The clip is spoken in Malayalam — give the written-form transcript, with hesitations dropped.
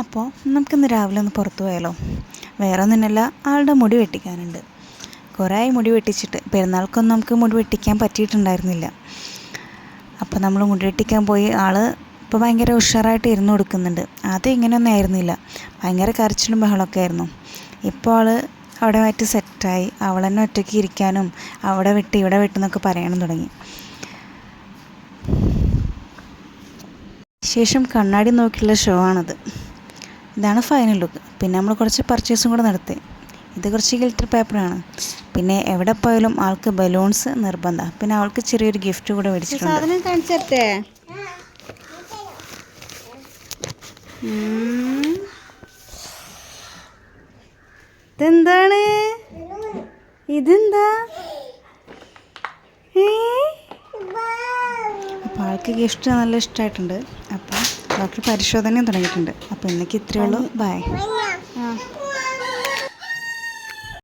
അപ്പോൾ നമുക്കിന്ന് രാവിലെ ഒന്ന് പുറത്തു പോയാലോ? വേറെ ഒന്നിനല്ല, ആളുടെ മുടി വെട്ടിക്കാനുണ്ട്. കുറേ ആയി മുടി വെട്ടിച്ചിട്ട്. പെരുന്നാൾക്കൊന്നും നമുക്ക് മുടി വെട്ടിക്കാൻ പറ്റിയിട്ടുണ്ടായിരുന്നില്ല. അപ്പോൾ നമ്മൾ മുടി വെട്ടിക്കാൻ പോയി. ആൾ ഇപ്പോൾ ഭയങ്കര ഉഷാറായിട്ട് ഇരുന്ന് കൊടുക്കുന്നുണ്ട്. ആദ്യം ഇങ്ങനെയൊന്നും ആയിരുന്നില്ല, ഭയങ്കര കരച്ചിലും ബഹളമൊക്കെ ആയിരുന്നു. ഇപ്പോൾ ആൾ അവിടെ ആയിട്ട് സെറ്റായി. അവൾ തന്നെ ഒറ്റയ്ക്ക് ഇരിക്കാനും അവിടെ വെട്ടി ഇവിടെ വെട്ടുന്നൊക്കെ പറയാനും തുടങ്ങി. ശേഷം കണ്ണാടി നോക്കിയുള്ള ഷോ ആണത്. ഇതാണ് ഫൈനൽ ലുക്ക്. പിന്നെ നമ്മൾ കുറച്ച് പർച്ചേസും കൂടെ നടത്തി. ഇത് കുറച്ച് ഗിൽറ്റർ പേപ്പറാണ്. പിന്നെ എവിടെ പോയാലും ആൾക്ക് ബലൂൺസ് നിർബന്ധമാണ്. പിന്നെ അവൾക്ക് ചെറിയൊരു ഗിഫ്റ്റ് കൂടെ മേടിച്ചിട്ടുണ്ട്. സാധനം കാണിച്ചേ. ഇതെന്താണ്? ഇതെന്താ? അപ്പോൾ ആൾക്ക് ഗിഫ്റ്റ് നല്ല ഇഷ്ടമായിട്ടുണ്ട്. അപ്പം ഡോക്ടർ പരിശോധനയും തുടങ്ങിയിട്ടുണ്ട്. അപ്പോൾ ഇന്നേക്ക് ഇത്രയേ ഉള്ളൂ. ബൈ.